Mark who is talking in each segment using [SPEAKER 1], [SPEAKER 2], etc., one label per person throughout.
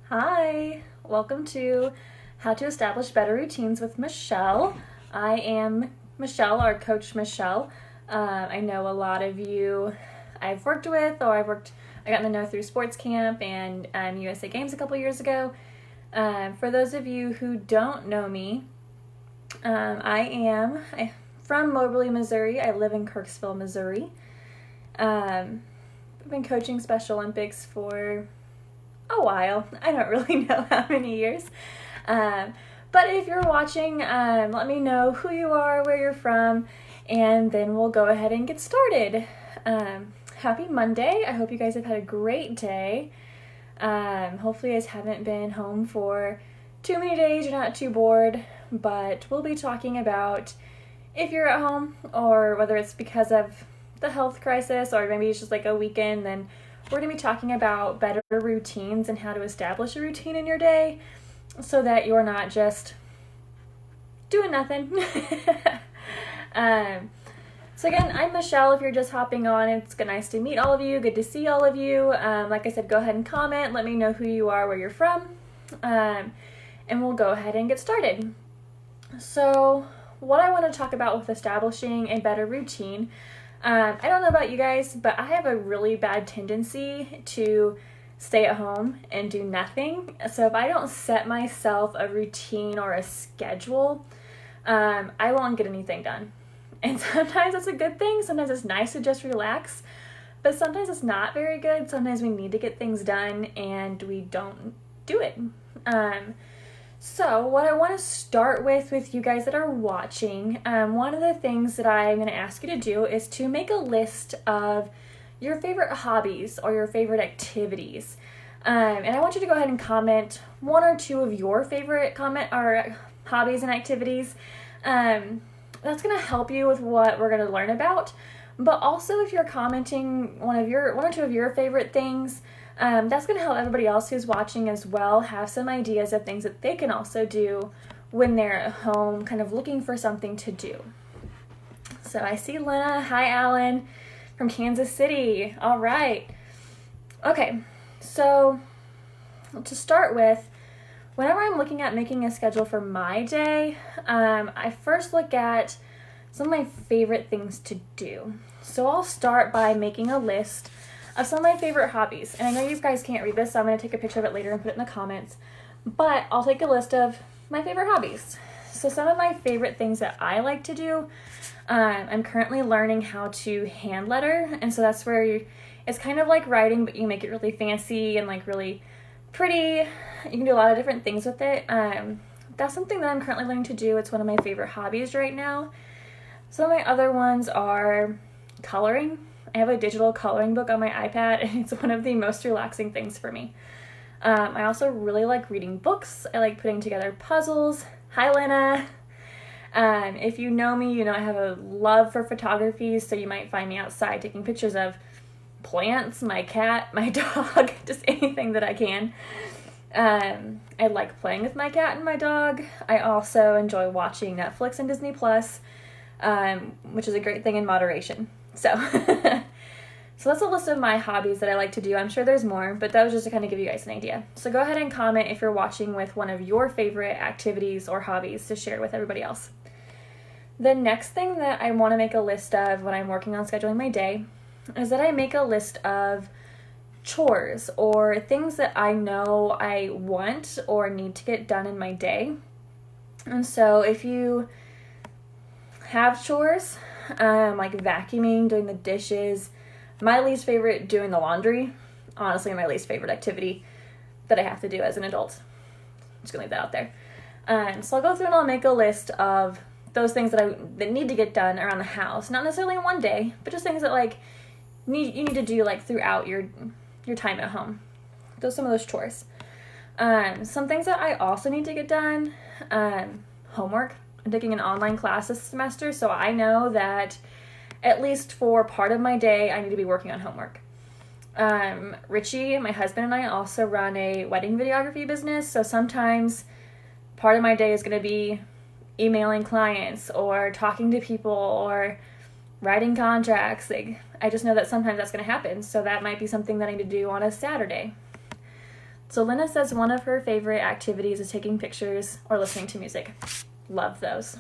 [SPEAKER 1] Hi, welcome to How to Establish Better Routines with Michelle. I am Michelle, our coach Michelle. I know a lot of you I've worked with, I got to know through sports camp and USA Games a couple years ago. For those of you who don't know me, I'm from Moberly, Missouri. I live in Kirksville, Missouri. I've been coaching Special Olympics for a while. I don't really know how many years. But if you're watching, let me know who you are, where you're from, and then we'll go ahead and get started. Happy Monday. I hope you guys have had a great day. Hopefully you guys haven't been home for too many days. You're not too bored, but we'll be talking about if you're at home or whether it's because of the health crisis or maybe it's just like a weekend, then we're going to be talking about better routines and how to establish a routine in your day so that you're not just doing nothing. So again, I'm Michelle. If you're just hopping on, it's nice to meet all of you. Good to see all of you. Like I said, go ahead and comment. Let me know who you are, where you're from, and we'll go ahead and get started. So what I want to talk about with establishing a better routine, I don't know about you guys, but I have a really bad tendency to stay at home and do nothing. So if I don't set myself a routine or a schedule, I won't get anything done. And sometimes it's a good thing. Sometimes it's nice to just relax, but sometimes it's not very good. Sometimes we need to get things done and we don't do it. So what I want to start with you guys that are watching, one of the things that I'm going to ask you to do is to make a list of your favorite hobbies or your favorite activities. And I want you to go ahead and comment one or two of your favorite hobbies and activities. That's going to help you with what we're going to learn about. But also if you're commenting one or two of your favorite things, that's going to help everybody else who's watching as well have some ideas of things that they can also do when they're at home, kind of looking for something to do. So I see Lena. Hi, Alan from Kansas City. All right. Okay, so to start with, whenever I'm looking at making a schedule for my day, I first look at some of my favorite things to do. So I'll start by making a list of some of my favorite hobbies. And I know you guys can't read this, so I'm going to take a picture of it later and put it in the comments. But I'll take a list of my favorite hobbies. So some of my favorite things that I like to do, I'm currently learning how to hand letter. And so that's where it's kind of like writing, but you make it really fancy and like really pretty. You can do a lot of different things with it. That's something that I'm currently learning to do. It's one of my favorite hobbies right now. Some of my other ones are coloring. I have a digital coloring book on my iPad, and it's one of the most relaxing things for me. I also really like reading books. I like putting together puzzles. Hi, Lena. If you know me, you know I have a love for photography, so you might find me outside taking pictures of plants, my cat, my dog, just anything that I can. I like playing with my cat and my dog. I also enjoy watching Netflix and Disney Plus, which is a great thing in moderation. So that's a list of my hobbies that I like to do. I'm sure there's more, but that was just to kind of give you guys an idea. So go ahead and comment if you're watching with one of your favorite activities or hobbies to share with everybody else. The next thing that I want to make a list of when I'm working on scheduling my day is that I make a list of chores or things that I know I want or need to get done in my day. And so if you have chores, like vacuuming, doing the dishes, my least favorite, doing the laundry, honestly my least favorite activity that I have to do as an adult. I'm just gonna leave that out there. So I'll go through and I'll make a list of those things that need to get done around the house, not necessarily in one day, but just things that like you need to do like throughout your time at home. Some of those chores. Some things that I also need to get done, homework. I'm taking an online class this semester, so I know that at least for part of my day, I need to be working on homework. Richie, my husband, and I also run a wedding videography business, so sometimes part of my day is going to be emailing clients or talking to people or writing contracts. I just know that sometimes that's going to happen, so that might be something that I need to do on a Saturday. So Lena says one of her favorite activities is taking pictures or listening to music. Love those.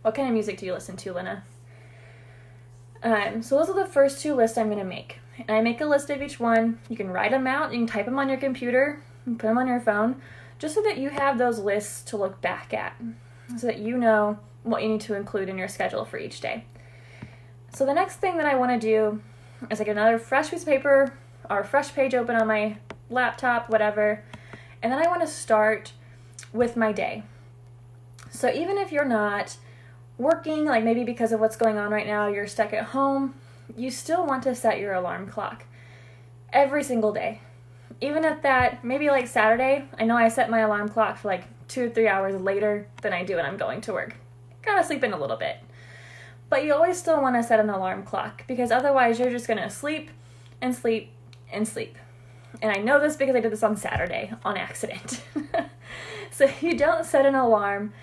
[SPEAKER 1] What kind of music do you listen to, Lena? So those are the first two lists I'm going to make. And I make a list of each one. You can write them out. You can type them on your computer and put them on your phone, just so that you have those lists to look back at, so that you know what you need to include in your schedule for each day. So the next thing that I want to do is like another fresh piece of paper or a fresh page open on my laptop, whatever. And then I want to start with my day. So even if you're not working, like maybe because of what's going on right now, you're stuck at home, you still want to set your alarm clock every single day. Even at that, maybe like Saturday, I know I set my alarm clock for like 2 or 3 hours later than I do when I'm going to work. Gotta sleep in a little bit. But you always still want to set an alarm clock, because otherwise you're just going to sleep and sleep and sleep. And I know this because I did this on Saturday on accident. So if you don't set an alarm,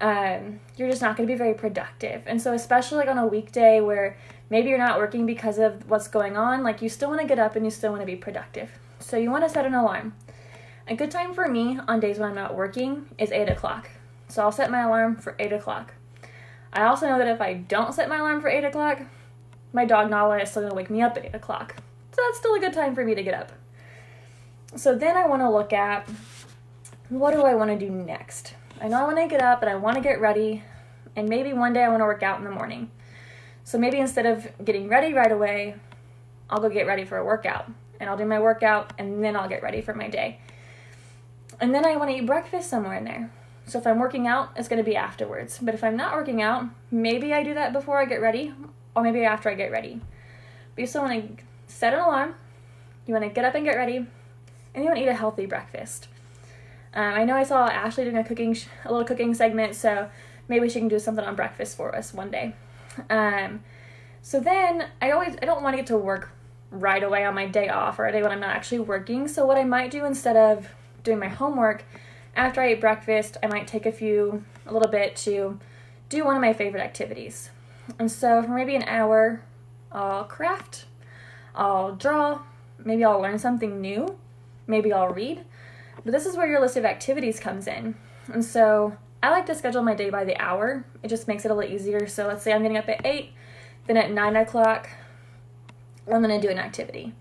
[SPEAKER 1] you're just not going to be very productive. And so especially like on a weekday where maybe you're not working because of what's going on, like you still want to get up and you still want to be productive. So you want to set an alarm. A good time for me on days when I'm not working is 8 o'clock. So I'll set my alarm for 8 o'clock. I also know that if I don't set my alarm for 8 o'clock, my dog Nala is still going to wake me up at 8 o'clock. So that's still a good time for me to get up. So then I want to look at, what do I want to do next? I know I want to get up and I want to get ready, and maybe one day I want to work out in the morning. So maybe instead of getting ready right away, I'll go get ready for a workout, and I'll do my workout and then I'll get ready for my day. And then I want to eat breakfast somewhere in there. So if I'm working out, it's going to be afterwards. But if I'm not working out, maybe I do that before I get ready, or maybe after I get ready. But you still want to set an alarm, you want to get up and get ready, and you want to eat a healthy breakfast. I know I saw Ashley doing a little cooking segment, so maybe she can do something on breakfast for us one day. So then I don't want to get to work right away on my day off or a day when I'm not actually working. So what I might do instead of doing my homework, after I eat breakfast, I might take a little bit to do one of my favorite activities. And so for maybe an hour, I'll craft, I'll draw, maybe I'll learn something new, maybe I'll read. But this is where your list of activities comes in. And so I like to schedule my day by the hour. It just makes it a little easier. So let's say I'm getting up at 8, then at 9 o'clock, I'm going to do an activity.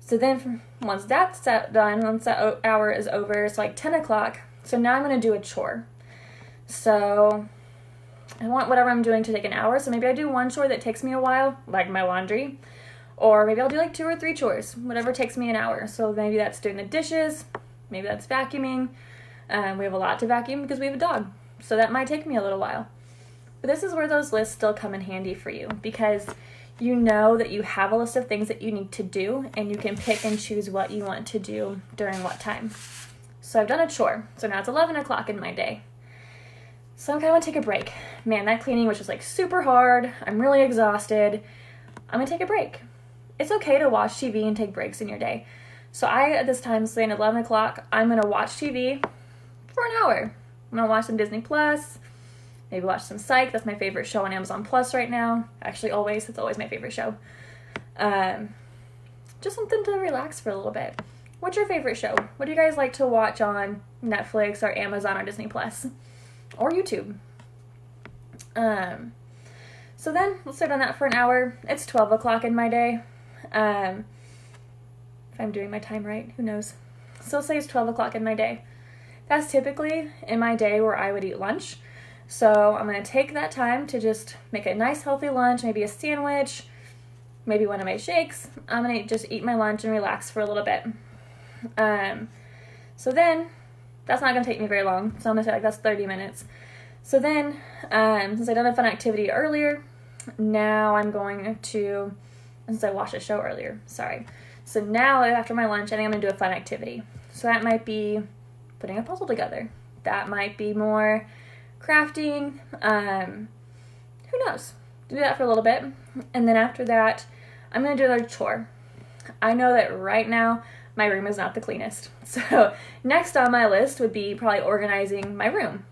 [SPEAKER 1] So then once that's done, once that hour is over, it's like 10 o'clock. So now I'm going to do a chore. So I want whatever I'm doing to take an hour. So maybe I do one chore that takes me a while, like my laundry. Or maybe I'll do like 2 or 3 chores, whatever takes me an hour. So maybe that's doing the dishes. Maybe that's vacuuming. We have a lot to vacuum because we have a dog. So that might take me a little while. But this is where those lists still come in handy for you, because you know that you have a list of things that you need to do, and you can pick and choose what you want to do during what time. So I've done a chore. So now it's 11 o'clock in my day. So I kind of want to take a break. Man, that cleaning was just like super hard. I'm really exhausted. I'm going to take a break. It's okay to watch TV and take breaks in your day. So I, at this time, saying at 11 o'clock, I'm going to watch TV for an hour. I'm going to watch some Disney Plus, maybe watch some Psych. That's my favorite show on Amazon Plus right now. Actually, it's always my favorite show. Just something to relax for a little bit. What's your favorite show? What do you guys like to watch on Netflix or Amazon or Disney Plus or YouTube? So then let's sit on that for an hour. It's 12 o'clock in my day. If I'm doing my time right, who knows? So let's say it's 12 o'clock in my day. That's typically in my day where I would eat lunch. So I'm going to take that time to just make a nice healthy lunch, maybe a sandwich, maybe one of my shakes. I'm going to just eat my lunch and relax for a little bit. So then, that's not going to take me very long. So I'm going to say like that's 30 minutes. So then, since I done a fun activity earlier, now I'm going to, since I watched a show earlier, sorry. So now after my lunch, I think I'm going to do a fun activity. So that might be putting a puzzle together. That might be more crafting. Who knows? Do that for a little bit. And then after that, I'm going to do another chore. I know that right now, my room is not the cleanest. So next on my list would be probably organizing my room.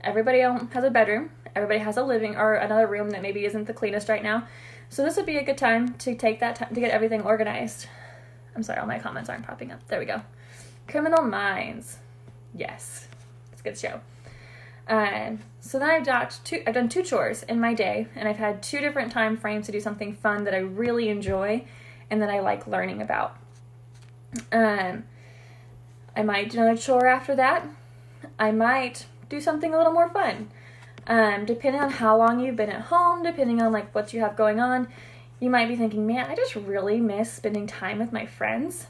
[SPEAKER 1] Everybody has a bedroom. Everybody has a living or another room that maybe isn't the cleanest right now. So this would be a good time to take that time to get everything organized. I'm sorry, all my comments aren't popping up. There we go. Criminal Minds. Yes. It's a good show. So then I've done 2 chores in my day, and I've had 2 different time frames to do something fun that I really enjoy and that I like learning about. I might do another chore after that. I might do something a little more fun. Depending on how long you've been at home, depending on like what you have going on, you might be thinking, man, I just really miss spending time with my friends.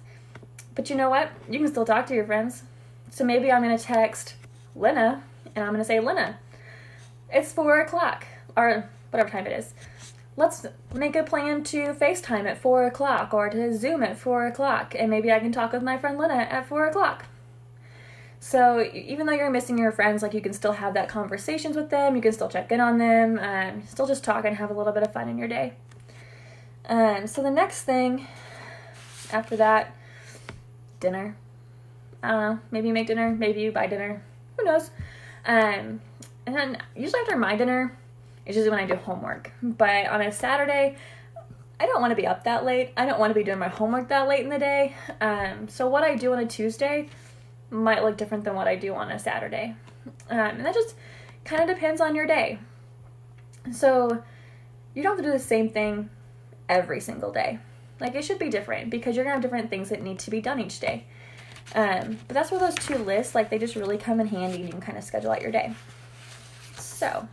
[SPEAKER 1] But you know what? You can still talk to your friends. So maybe I'm going to text Lena, and I'm going to say, Lena, it's 4 o'clock, or whatever time it is. Let's make a plan to FaceTime at 4 o'clock, or to Zoom at 4 o'clock, and maybe I can talk with my friend Lena at 4 o'clock. So even though you're missing your friends, like, you can still have that conversations with them, you can still check in on them, still just talk and have a little bit of fun in your day. So the next thing after that, dinner. I don't know, maybe you make dinner, maybe you buy dinner, who knows. And then usually after my dinner, it's usually when I do homework. But on a Saturday, I don't want to be up that late. I don't want to be doing my homework that late in the day. So what I do on a Tuesday might look different than what I do on a Saturday. And that just kind of depends on your day. So you don't have to do the same thing every single day. Like, it should be different because you're going to have different things that need to be done each day. But that's where those 2 lists, like, they just really come in handy, and you can kind of schedule out your day. So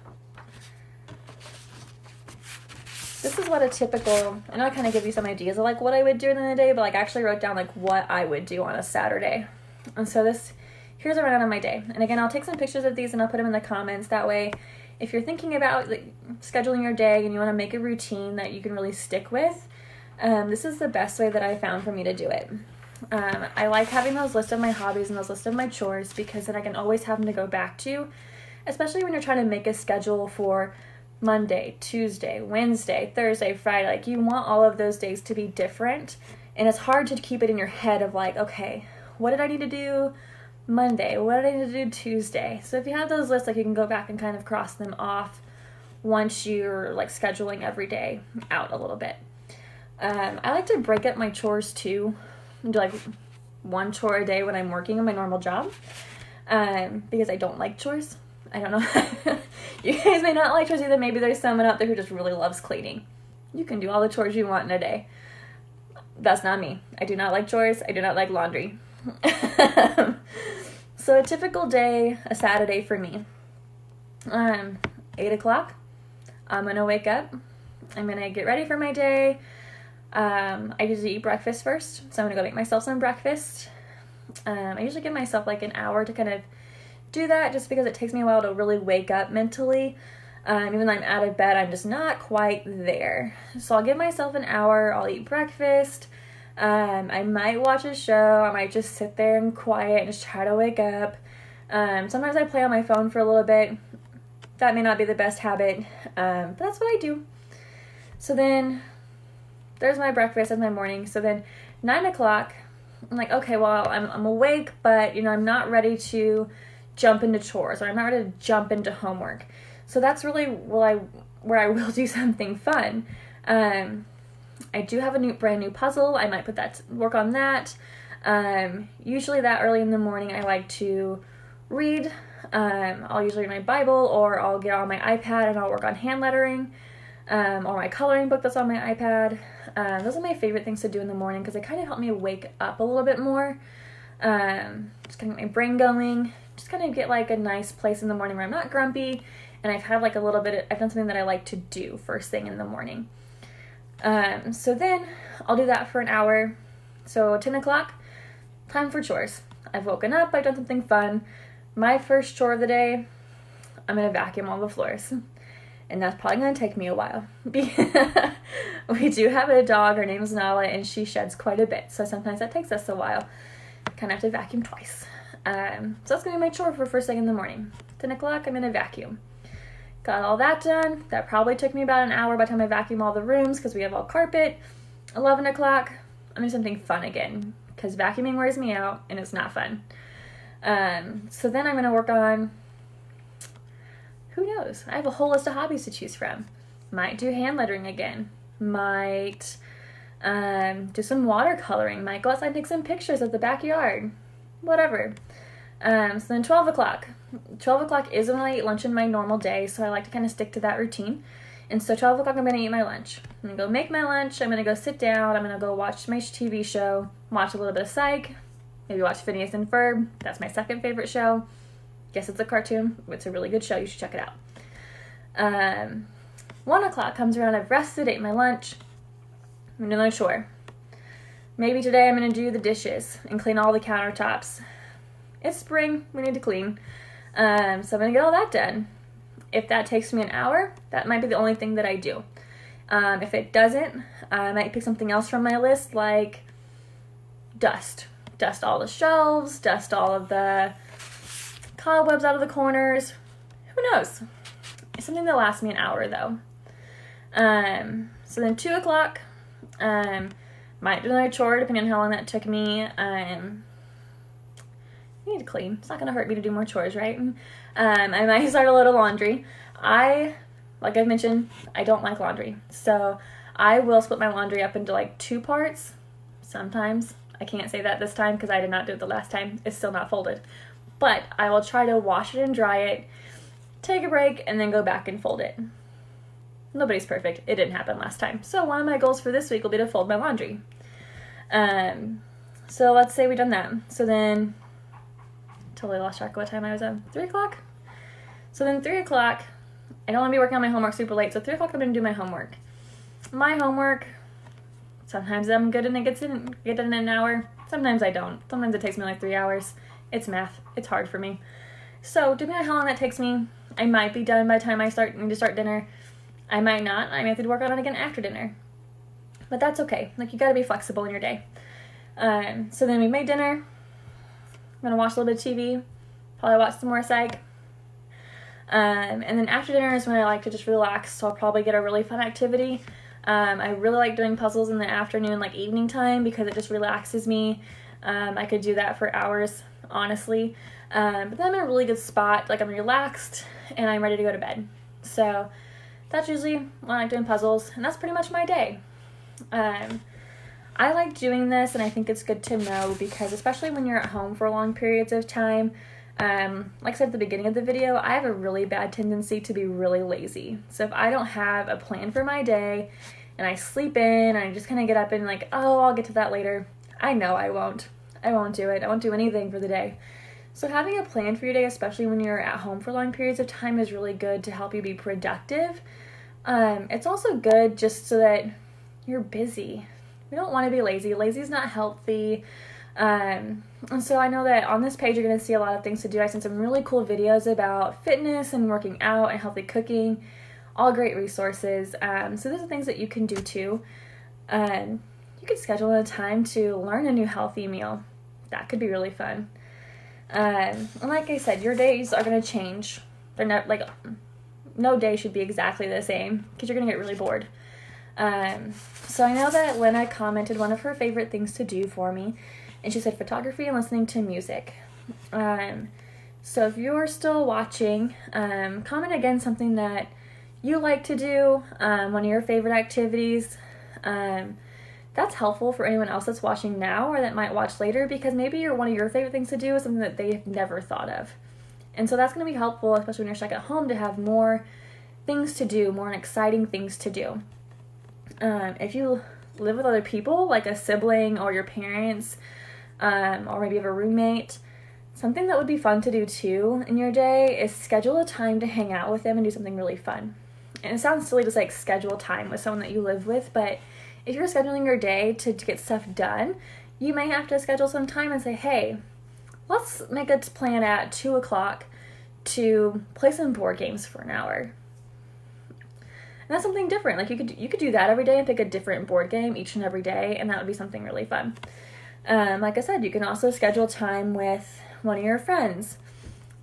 [SPEAKER 1] this is what a typical, I know I kind of give you some ideas of like what I would do in the day, but like I actually wrote down like what I would do on a Saturday. And so here's a rundown of my day. And again, I'll take some pictures of these and I'll put them in the comments. That way, if you're thinking about like scheduling your day and you want to make a routine that you can really stick with, this is the best way that I found for me to do it. I like having those lists of my hobbies and those lists of my chores because then I can always have them to go back to, especially when you're trying to make a schedule for Monday, Tuesday, Wednesday, Thursday, Friday. Like, you want all of those days to be different, and it's hard to keep it in your head of like, okay, what did I need to do Monday? What did I need to do Tuesday? So if you have those lists, like, you can go back and kind of cross them off once you're like scheduling every day out a little bit. I like to break up my chores too, and do like 1 chore a day when I'm working on my normal job, because I don't like chores. I don't know. You guys may not like chores either. Maybe there's someone out there who just really loves cleaning. You can do all the chores you want in a day. That's not me. I do not like chores. I do not like laundry. So a typical day, a Saturday for me, 8 o'clock, I'm going to wake up. I'm going to get ready for my day. I usually eat breakfast first, so I'm going to go make myself some breakfast. I usually give myself like an hour to kind of do that, just because it takes me a while to really wake up mentally. Even though I'm out of bed, I'm just not quite there. So I'll give myself an hour, I'll eat breakfast, I might watch a show, I might just sit there and quiet and just try to wake up. Sometimes I play on my phone for a little bit. That may not be the best habit, but that's what I do. So then, there's my breakfast in my morning. So then, 9 o'clock, I'm like, okay, well, I'm awake, but, I'm not ready to jump into chores, or I'm not ready to jump into homework. So that's really where I will do something fun. I do have a brand new puzzle. I might work on that. Usually that early in the morning, I like to read. I'll usually read my Bible, or I'll get on my iPad and I'll work on hand lettering, or my coloring book that's on my iPad. Those are my favorite things to do in the morning because they kind of help me wake up a little bit more. Just kind of get my brain going. Just kind of get like a nice place in the morning where I'm not grumpy, and I've had like I've done something that I like to do first thing in the morning. So then I'll do that for an hour. So 10 o'clock, time for chores. I've woken up, I've done something fun. My first chore of the day, I'm going to vacuum all the floors. And that's probably going to take me a while. We do have a dog, her name is Nala, and she sheds quite a bit. So sometimes that takes us a while. Kind of have to vacuum twice. So that's going to be my chore for first thing in the morning. 10 o'clock, I'm going to vacuum. Got all that done. That probably took me about an hour by the time I vacuum all the rooms because we have all carpet. 11 o'clock, I'm doing something fun again because vacuuming wears me out and it's not fun. So then I'm going to work on, who knows? I have a whole list of hobbies to choose from. Might do hand lettering again. Might Do some watercoloring. Might go outside and take some pictures of the backyard. Whatever. So then 12 o'clock. 12 o'clock is when I eat lunch in my normal day, so I like to kind of stick to that routine. And so 12 o'clock, I'm going to eat my lunch. I'm going to go make my lunch. I'm going to go sit down. I'm going to go watch my TV show, watch a little bit of Psych, maybe watch Phineas and Ferb. That's my second favorite show. Guess it's a cartoon. It's a really good show. You should check it out. 1 o'clock comes around. I've rested, ate my lunch. I'm going to do another chore. Maybe today I'm going to do the dishes and clean all the countertops. It's spring. We need to clean. So I'm going to get all that done. If that takes me an hour, that might be the only thing that I do. If it doesn't, I might pick something else from my list, like dust. Dust all the shelves, dust all of the cobwebs out of the corners. Who knows? It's something that lasts me an hour, though. So then 2 o'clock, might do another chore, depending on how long that took me. I need to clean. It's not going to hurt me to do more chores, right? I might start a little laundry. Like I've mentioned, I don't like laundry. So I will split my laundry up into like 2 parts. Sometimes. I can't say that this time because I did not do it the last time. It's still not folded. But I will try to wash it and dry it, take a break, and then go back and fold it. Nobody's perfect. It didn't happen last time. So one of my goals for this week will be to fold my laundry. So let's say we've done that. So then, totally lost track of what time I was at. 3 o'clock? So then 3 o'clock, I don't want to be working on my homework super late, so 3 o'clock I'm going to do my homework. My homework, sometimes I'm good and get it in an hour. Sometimes I don't. Sometimes it takes me like 3 hours. It's math. It's hard for me. So depending on how long that takes me, I might be done by the time I need to start dinner. I might not. I may have to work on it again after dinner. But that's okay. Like, you got to be flexible in your day. So then we made dinner. I'm going to watch a little bit of TV. Probably watch some more Psych. And then after dinner is when I like to just relax, so I'll probably get a really fun activity. I really like doing puzzles in the afternoon, like evening time, because it just relaxes me. I could do that for hours, honestly. But then I'm in a really good spot, like I'm relaxed and I'm ready to go to bed. So that's usually when I like doing puzzles, and that's pretty much my day. I like doing this, and I think it's good to know because especially when you're at home for long periods of time, like I said at the beginning of the video, I have a really bad tendency to be really lazy. So if I don't have a plan for my day and I sleep in and I just kind of get up and like, oh, I'll get to that later, I know I won't. I won't do it. I won't do anything for the day. So having a plan for your day, especially when you're at home for long periods of time, is really good to help you be productive. It's also good just so that you're busy. We don't want to be lazy. Lazy is not healthy. And so I know that on this page you're going to see a lot of things to do. I sent some really cool videos about fitness and working out and healthy cooking. All great resources. So those are things that you can do too. You could schedule a time to learn a new healthy meal. That could be really fun. And like I said, your days are going to change. They're not like, no day should be exactly the same because you're going to get really bored. So I know that Lena commented one of her favorite things to do for me, and she said photography and listening to music. So if you're still watching, comment again something that you like to do, one of your favorite activities. That's helpful for anyone else that's watching now or that might watch later, because maybe one of your favorite things to do is something that they've never thought of. And so that's going to be helpful, especially when you're stuck at home, to have more things to do, more exciting things to do. If you live with other people, like a sibling or your parents, or maybe you have a roommate, something that would be fun to do too in your day is schedule a time to hang out with them and do something really fun. And it sounds silly to say schedule time with someone that you live with, but if you're scheduling your day to get stuff done, you may have to schedule some time and say, hey, let's make a plan at 2 o'clock to play some board games for an hour. And that's something different. Like you could do that every day and pick a different board game each and every day, and that would be something really fun. Like I said, you can also schedule time with one of your friends.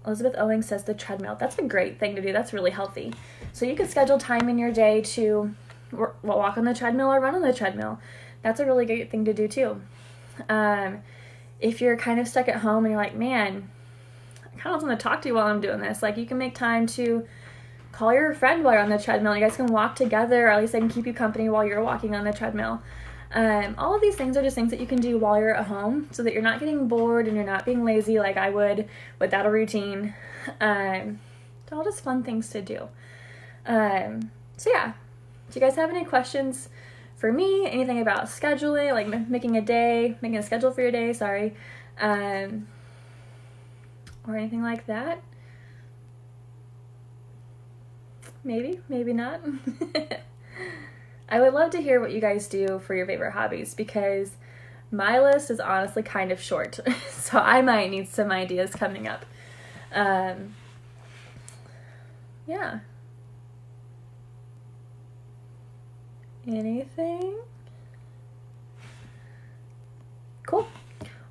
[SPEAKER 1] Elizabeth Owing says the treadmill. That's a great thing to do. That's really healthy. So you could schedule time in your day to walk on the treadmill or run on the treadmill. That's a really great thing to do too. If you're kind of stuck at home and you're like, man, I kind of want to talk to you while I'm doing this, like you can make time to call your friend while you're on the treadmill. You guys can walk together, or at least they can keep you company while you're walking on the treadmill. All of these things are just things that you can do while you're at home so that you're not getting bored and you're not being lazy like I would without a routine. It's all just fun things to do. So yeah, do you guys have any questions for me? Anything about scheduling, like making a schedule for your day, sorry, or anything like that? Maybe, maybe not. I would love to hear what you guys do for your favorite hobbies because my list is honestly kind of short. So I might need some ideas coming up. Yeah. Anything? Cool.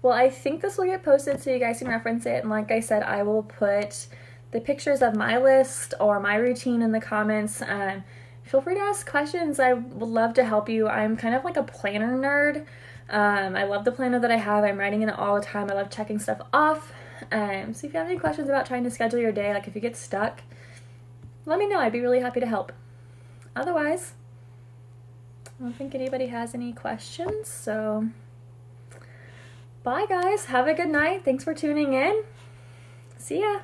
[SPEAKER 1] Well, I think this will get posted so you guys can reference it. And like I said, I will put the pictures of my list or my routine in the comments. Feel free to ask questions. I would love to help you. I'm kind of like a planner nerd. I love the planner that I have. I'm writing in it all the time. I love checking stuff off. So if you have any questions about trying to schedule your day, like if you get stuck, let me know. I'd be really happy to help. Otherwise, I don't think anybody has any questions. So bye guys. Have a good night. Thanks for tuning in. See ya.